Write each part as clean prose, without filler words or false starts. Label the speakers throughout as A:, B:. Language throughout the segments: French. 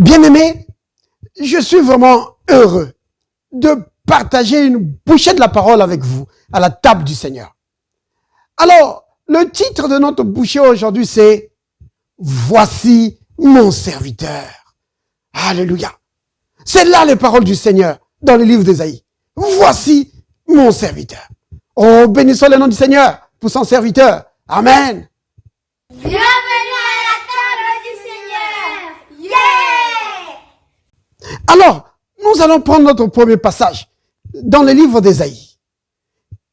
A: Bien-aimés, je suis vraiment heureux de partager une bouchée de la parole avec vous à la table du Seigneur. Alors, le titre de notre bouchée aujourd'hui, c'est « Voici mon serviteur ». Alléluia. C'est là les paroles du Seigneur dans le livre d'Ésaïe. « Voici mon serviteur ». Oh, bénissons le nom du Seigneur pour son serviteur. Amen.
B: Bienvenue à la table du Seigneur. Yeah!
A: Alors, nous allons prendre notre premier passage dans le livre d'Ésaïe.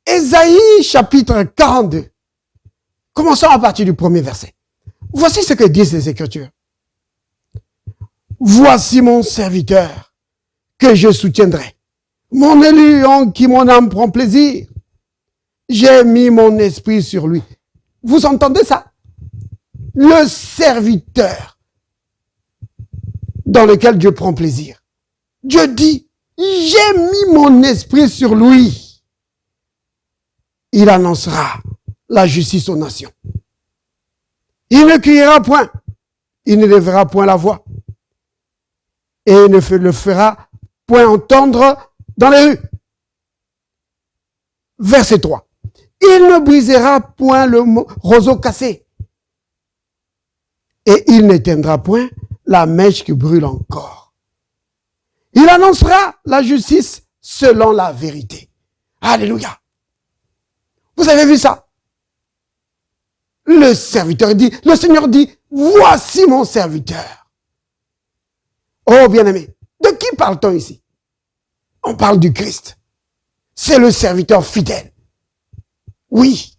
A: Ésaïe chapitre 42. Commençons à partir du premier verset. Voici ce que disent les Écritures. Voici mon serviteur que je soutiendrai. Mon élu en qui mon âme prend plaisir. J'ai mis mon esprit sur lui. Vous entendez ça? Le serviteur dans lequel Dieu prend plaisir. Dieu dit, j'ai mis mon esprit sur lui. Il annoncera la justice aux nations. Il ne criera point, il ne lèvera point la voix, et il ne le fera point entendre dans les rues. Verset 3. Il ne brisera point le roseau cassé, et il n'éteindra point la mèche qui brûle encore. Il annoncera la justice selon la vérité. Alléluia. Vous avez vu ça? Le serviteur dit, le Seigneur dit, voici mon serviteur. Oh bien-aimé, de qui parle-t-on ici? On parle du Christ. C'est le serviteur fidèle. Oui.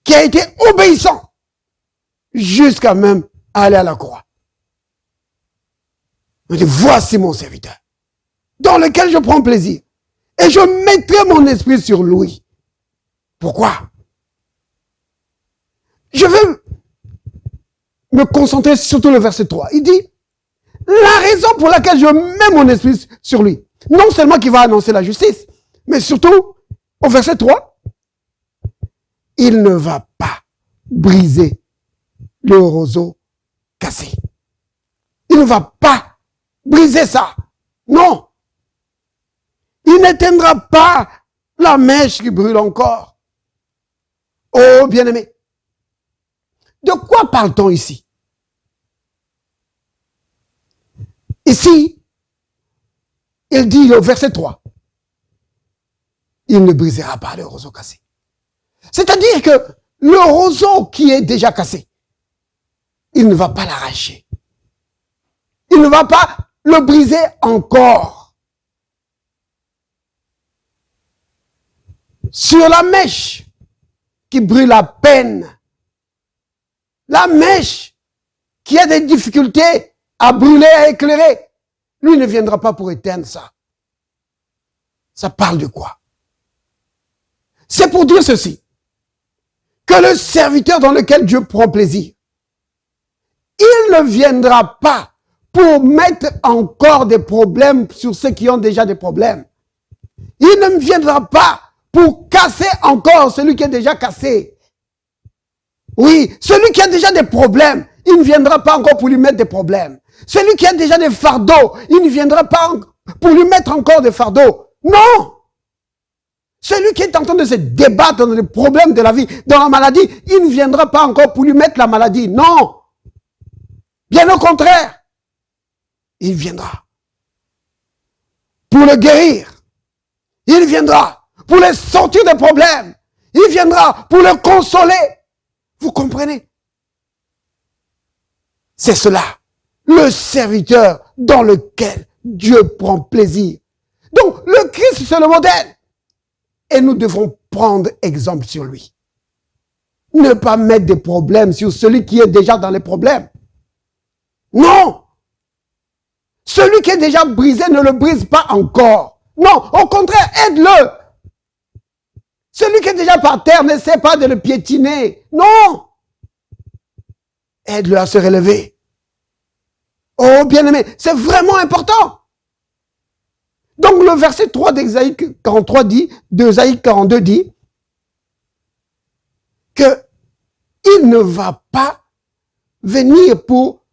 A: Qui a été obéissant jusqu'à même aller à la croix. On dit, voici mon serviteur, dans lequel je prends plaisir. Et je mettrai mon esprit sur lui. Pourquoi? Je veux me concentrer surtout le verset 3. Il dit, la raison pour laquelle je mets mon esprit sur lui, non seulement qu'il va annoncer la justice, mais surtout, au verset 3, il ne va pas briser le roseau cassé. Il ne va pas briser ça. Non. Il n'éteindra pas la mèche qui brûle encore. Oh, bien-aimé. De quoi parle-t-on ici? Ici, il dit au verset 3, il ne brisera pas le roseau cassé. C'est-à-dire que le roseau qui est déjà cassé, il ne va pas l'arracher. Il ne va pas le briser encore. Sur la mèche qui brûle à peine, la mèche qui a des difficultés à brûler, à éclairer, lui ne viendra pas pour éteindre ça. Ça parle de quoi? C'est pour dire ceci, que le serviteur dans lequel Dieu prend plaisir, il ne viendra pas pour mettre encore des problèmes sur ceux qui ont déjà des problèmes. Il ne viendra pas pour casser encore celui qui est déjà cassé. Oui, celui qui a déjà des problèmes, il ne viendra pas encore pour lui mettre des problèmes. Celui qui a déjà des fardeaux, il ne viendra pas pour lui mettre encore des fardeaux. Non! Celui qui est en train de se débattre dans les problèmes de la vie, dans la maladie, il ne viendra pas encore pour lui mettre la maladie. Non! Bien au contraire, il viendra pour le guérir. Il viendra pour le sortir des problèmes. Il viendra pour le consoler. Vous comprenez? C'est cela, le serviteur dans lequel Dieu prend plaisir. Donc, le Christ, c'est le modèle. Et nous devons prendre exemple sur lui. Ne pas mettre des problèmes sur celui qui est déjà dans les problèmes. Non! Celui qui est déjà brisé, ne le brise pas encore. Non, au contraire, aide-le. Celui qui est déjà par terre, n'essaie pas de le piétiner. Non! Aide-le à se relever. Oh, bien-aimé, c'est vraiment important. Donc, le verset 3 d'Ésaïe 43 dit, d'Ésaïe 42 dit, que il ne va pas venir pour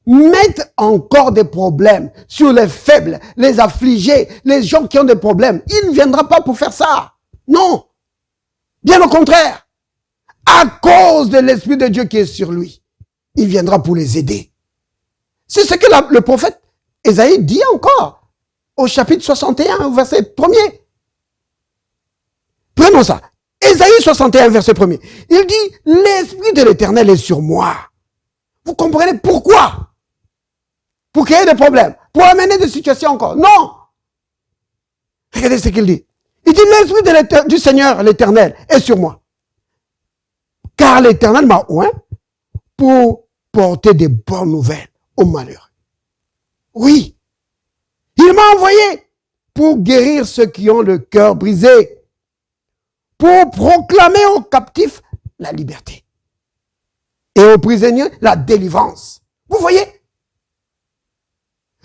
A: mettre encore des problèmes sur les faibles, les affligés, les gens qui ont des problèmes. Il ne viendra pas pour faire ça. Non. Bien au contraire. À cause de l'Esprit de Dieu qui est sur lui, il viendra pour les aider. C'est ce que le prophète Ésaïe dit encore au chapitre 61, verset 1er. Prenons ça. Ésaïe 61, verset 1er. Il dit, l'Esprit de l'Éternel est sur moi. Vous comprenez pourquoi? Pour créer des problèmes, pour amener des situations encore. Non. Regardez ce qu'il dit. Il dit, l'Esprit du Seigneur, l'Éternel, est sur moi. Car l'Éternel m'a oint pour porter des bonnes nouvelles aux malheureux. Oui. Il m'a envoyé pour guérir ceux qui ont le cœur brisé, pour proclamer aux captifs la liberté et aux prisonniers la délivrance. Vous voyez?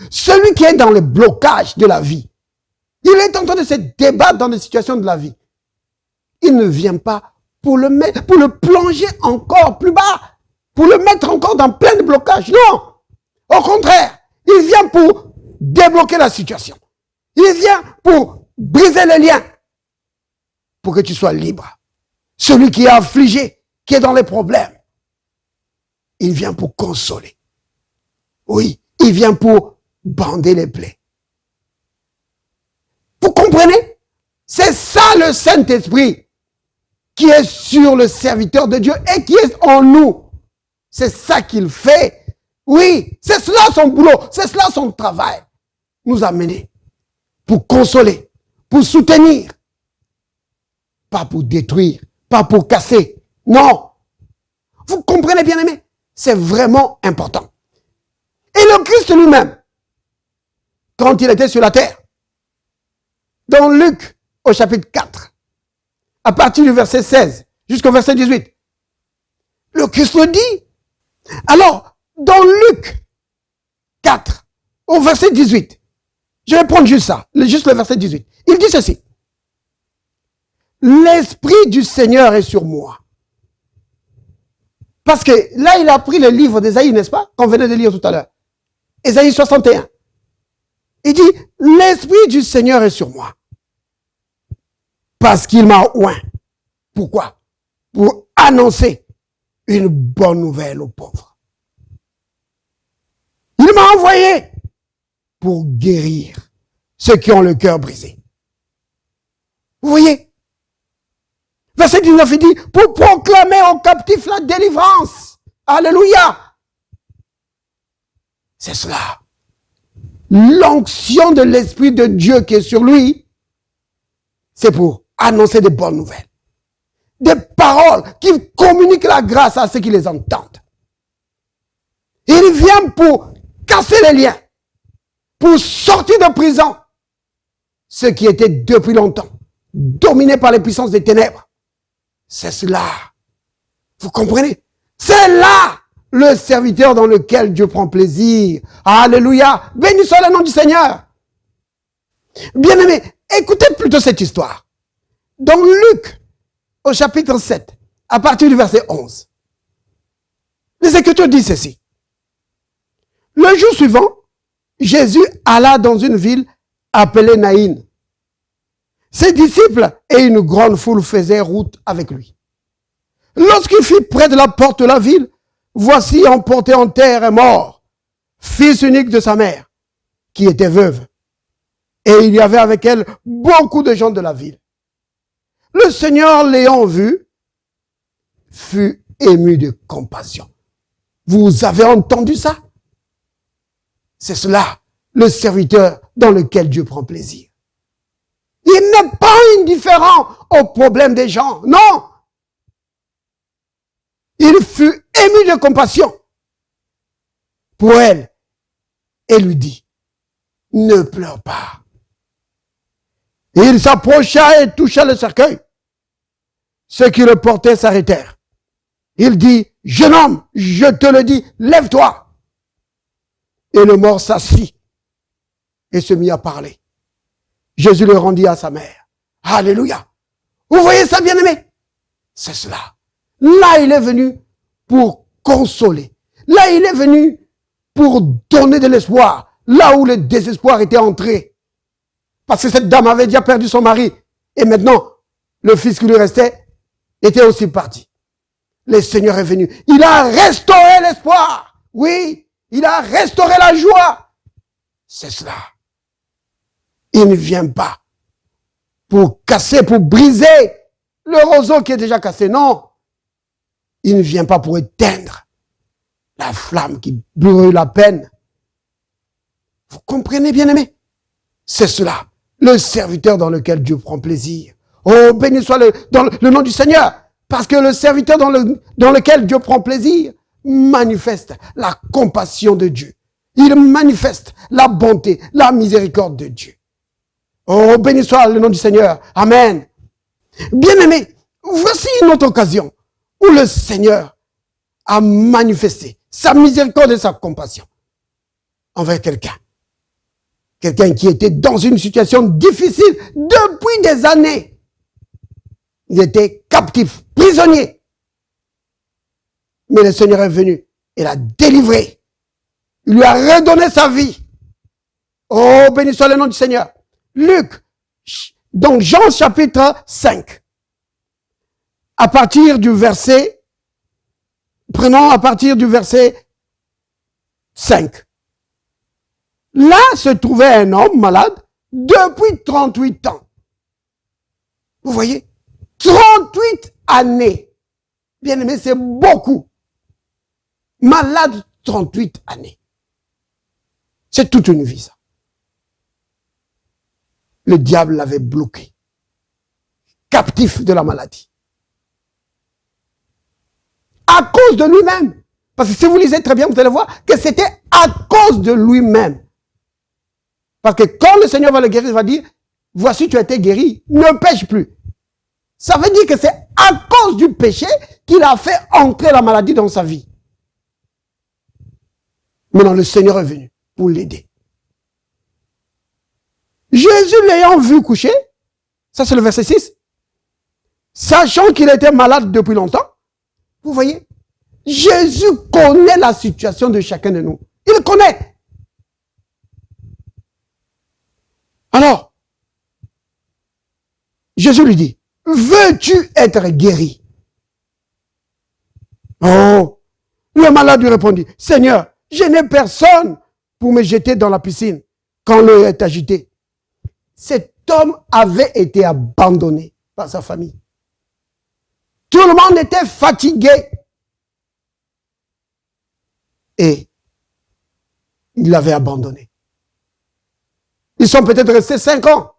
A: Celui qui est dans le blocage de la vie, il est en train de se débattre dans des situations de la vie. Il ne vient pas pour le plonger encore plus bas, pour le mettre encore dans plein de blocages. Non! Au contraire, il vient pour débloquer la situation. Il vient pour briser les liens, pour que tu sois libre. Celui qui est affligé, qui est dans les problèmes, il vient pour consoler. Oui, il vient pour bander les plaies. Vous comprenez? C'est ça le Saint-Esprit qui est sur le serviteur de Dieu et qui est en nous. C'est ça qu'il fait. Oui, c'est cela son boulot, c'est cela son travail. Nous amener pour consoler, pour soutenir, pas pour détruire, pas pour casser. Non. Vous comprenez, bien aimé? C'est vraiment important. Et le Christ lui-même, quand il était sur la terre, dans Luc, au chapitre 4, à partir du verset 16 jusqu'au verset 18, le Christ le dit. Alors, dans Luc 4, au verset 18, je vais prendre juste ça, juste le verset 18. Il dit ceci. L'Esprit du Seigneur est sur moi. Parce que là, il a pris le livre d'Ésaïe, n'est-ce pas? Qu'on venait de lire tout à l'heure. Ésaïe 61. Il dit, l'Esprit du Seigneur est sur moi. Parce qu'il m'a oint. Pourquoi? Pour annoncer une bonne nouvelle aux pauvres. Il m'a envoyé pour guérir ceux qui ont le cœur brisé. Vous voyez? Verset 19, il dit, pour proclamer aux captifs la délivrance. Alléluia. C'est cela. L'onction de l'Esprit de Dieu qui est sur lui, c'est pour annoncer des bonnes nouvelles. Des paroles qui communiquent la grâce à ceux qui les entendent. Il vient pour casser les liens, pour sortir de prison ceux qui étaient depuis longtemps dominés par les puissances des ténèbres. C'est cela. Vous comprenez? C'est là le serviteur dans lequel Dieu prend plaisir. Alléluia. Béni soit le nom du Seigneur. Bien-aimés, écoutez plutôt cette histoire. Dans Luc, au chapitre 7, à partir du verset 11, les Écritures disent ceci. Le jour suivant, Jésus alla dans une ville appelée Naïn. Ses disciples et une grande foule faisaient route avec lui. Lorsqu'il fut près de la porte de la ville, voici emporté en terre et mort, fils unique de sa mère, qui était veuve. Et il y avait avec elle beaucoup de gens de la ville. Le Seigneur, l'ayant vu, fut ému de compassion. Vous avez entendu ça? C'est cela, le serviteur dans lequel Dieu prend plaisir. Il n'est pas indifférent aux problèmes des gens, non. Il fut ému de compassion pour elle et lui dit, ne pleure pas. Et il s'approcha et toucha le cercueil. Ceux qui le portaient s'arrêtèrent. Il dit, jeune homme, je te le dis, lève-toi. Et le mort s'assit et se mit à parler. Jésus le rendit à sa mère. Alléluia. Vous voyez ça, bien-aimé? C'est cela. Là, il est venu pour consoler. Là, il est venu pour donner de l'espoir là où le désespoir était entré. Parce que cette dame avait déjà perdu son mari. Et maintenant, le fils qui lui restait était aussi parti. Le Seigneur est venu. Il a restauré l'espoir. Oui, il a restauré la joie. C'est cela. Il ne vient pas pour casser, pour briser le roseau qui est déjà cassé. Non. Il ne vient pas pour éteindre la flamme qui brûle la peine. Vous comprenez, bien-aimés? C'est cela. Le serviteur dans lequel Dieu prend plaisir. Oh, béni soit le nom du Seigneur. Parce que le serviteur dans lequel Dieu prend plaisir manifeste la compassion de Dieu. Il manifeste la bonté, la miséricorde de Dieu. Oh, béni soit le nom du Seigneur. Amen. Bien-aimés, voici une autre occasion où le Seigneur a manifesté sa miséricorde et sa compassion envers quelqu'un. Quelqu'un qui était dans une situation difficile depuis des années. Il était captif, prisonnier. Mais le Seigneur est venu et l'a délivré. Il lui a redonné sa vie. Oh, béni soit le nom du Seigneur. Luc, donc Jean chapitre 5. À partir du verset, prenons à partir du verset 5. Là se trouvait un homme malade depuis 38 ans. Vous voyez? 38 années. Bien aimé, c'est beaucoup. Malade 38 années. C'est toute une vie, ça. Le diable l'avait bloqué. Captif de la maladie. À cause de lui-même. Parce que si vous lisez très bien, vous allez voir que c'était à cause de lui-même. Parce que quand le Seigneur va le guérir, il va dire, voici tu as été guéri, ne pêche plus. Ça veut dire que c'est à cause du péché qu'il a fait entrer la maladie dans sa vie. Maintenant, le Seigneur est venu pour l'aider. Jésus l'ayant vu coucher, ça c'est le verset 6, sachant qu'il était malade depuis longtemps, vous voyez, Jésus connaît la situation de chacun de nous. Il connaît. Alors, Jésus lui dit, veux-tu être guéri? Oh, le malade lui répondit, Seigneur, je n'ai personne pour me jeter dans la piscine quand l'eau est agitée. Cet homme avait été abandonné par sa famille. Tout le monde était fatigué. Et il l'avait abandonné. Ils sont peut-être restés 5 ans,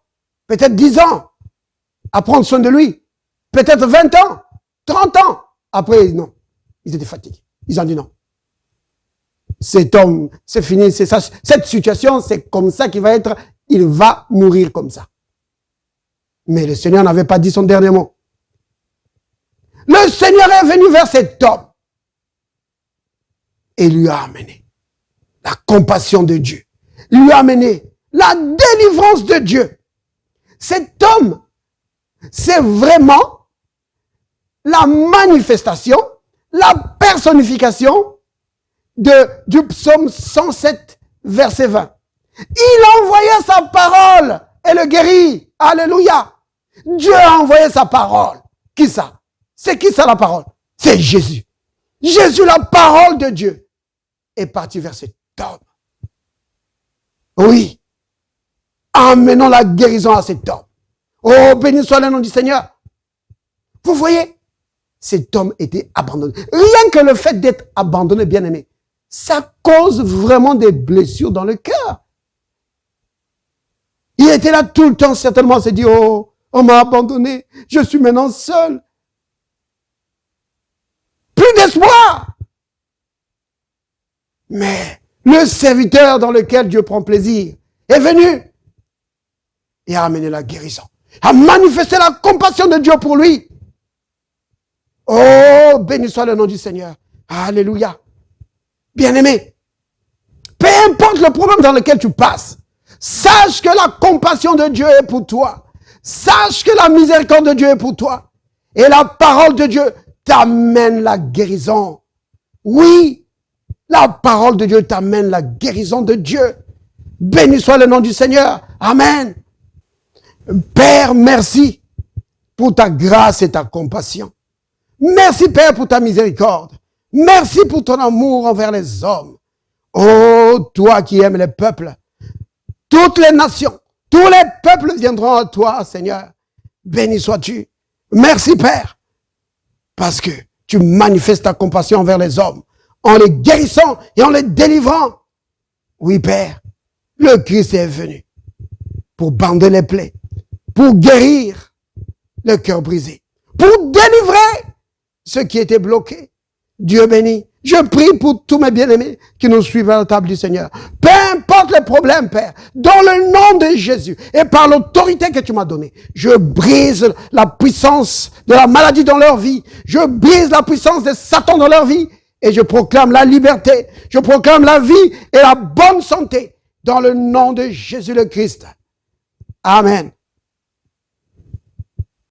A: peut-être 10 ans à prendre soin de lui. Peut-être 20 ans, 30 ans. Après, non. Ils étaient fatigués. Ils ont dit non. Cet homme, c'est fini, c'est ça. Cette situation, c'est comme ça qu'il va être. Il va mourir comme ça. Mais le Seigneur n'avait pas dit son dernier mot. Le Seigneur est venu vers cet homme et lui a amené la compassion de Dieu. Il lui a amené la délivrance de Dieu. Cet homme, c'est vraiment la manifestation, la personnification du psaume 107, verset 20. Il a envoyé sa parole et le guérit. Alléluia. Dieu a envoyé sa parole. Qui ça? C'est qui ça la parole? C'est Jésus. Jésus, la parole de Dieu, est parti vers cet homme. Oui. Amenons la guérison à cet homme. Oh, béni soit le nom du Seigneur. Vous voyez, cet homme était abandonné. Rien que le fait d'être abandonné, bien aimé, ça cause vraiment des blessures dans le cœur. Il était là tout le temps, certainement, s'est dit, oh, on m'a abandonné, je suis maintenant seul. Plus d'espoir. Mais le serviteur dans lequel Dieu prend plaisir est venu et a amené la guérison, a manifesté la compassion de Dieu pour lui. Oh, béni soit le nom du Seigneur. Alléluia. Bien-aimé, peu importe le problème dans lequel tu passes, sache que la compassion de Dieu est pour toi. Sache que la miséricorde de Dieu est pour toi. Et la parole de Dieu t'amène la guérison. Oui, La parole de Dieu t'amène la guérison de Dieu. Béni soit le nom du Seigneur. Amen. Père, merci pour ta grâce et ta compassion. Merci, Père, pour ta miséricorde. Merci pour ton amour envers les hommes. Oh, toi qui aimes les peuples, toutes les nations, tous les peuples viendront à toi, Seigneur. Béni sois-tu. Merci, Père, parce que tu manifestes ta compassion envers les hommes, en les guérissant et en les délivrant. Oui, Père, le Christ est venu pour bander les plaies, pour guérir le cœur brisé, pour délivrer ceux qui étaient bloqués. Dieu béni. Je prie pour tous mes bien-aimés qui nous suivent à la table du Seigneur. Peu importe les problèmes, Père, dans le nom de Jésus et par l'autorité que tu m'as donnée, je brise la puissance de la maladie dans leur vie. Je brise la puissance de Satan dans leur vie et je proclame la liberté. Je proclame la vie et la bonne santé dans le nom de Jésus le Christ. Amen.